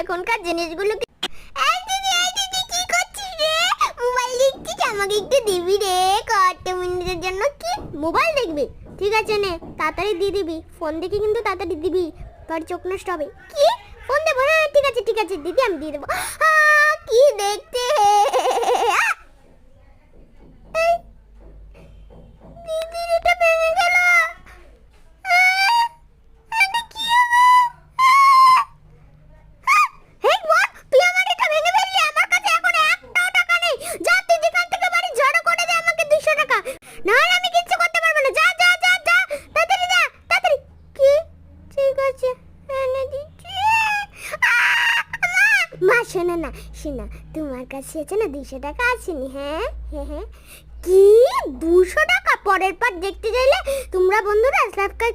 এখনকার জিনিসগুলো এই দিদি কি করছিস রে? মোবাইল দেখছিস? আমাকে একটু দিবি রে কয়েকটা মিনিটের জন্য। কি মোবাইল দেখবি? ঠিক আছে নে, তাড়াতাড়ি দিয়ে দিবি। ফোন দেখে কিন্তু তাড়াতাড়ি দিবি, তোর চোখ নষ্ট হবে। কি ফোন দেবো? হ্যাঁ ঠিক আছে দিদি, আমি দিয়ে দেবো। কি দেখতে দিদির এটা ভেঙে গেল। শোনা, তোমার কাছে আছে না 200 টাকা আসেনি? হ্যাঁ হ্যাঁ হ্যাঁ। কি 200 টাকা? পরের পার দেখতে চাইলে তোমরা বন্ধুরা সাবস্ক্রাইব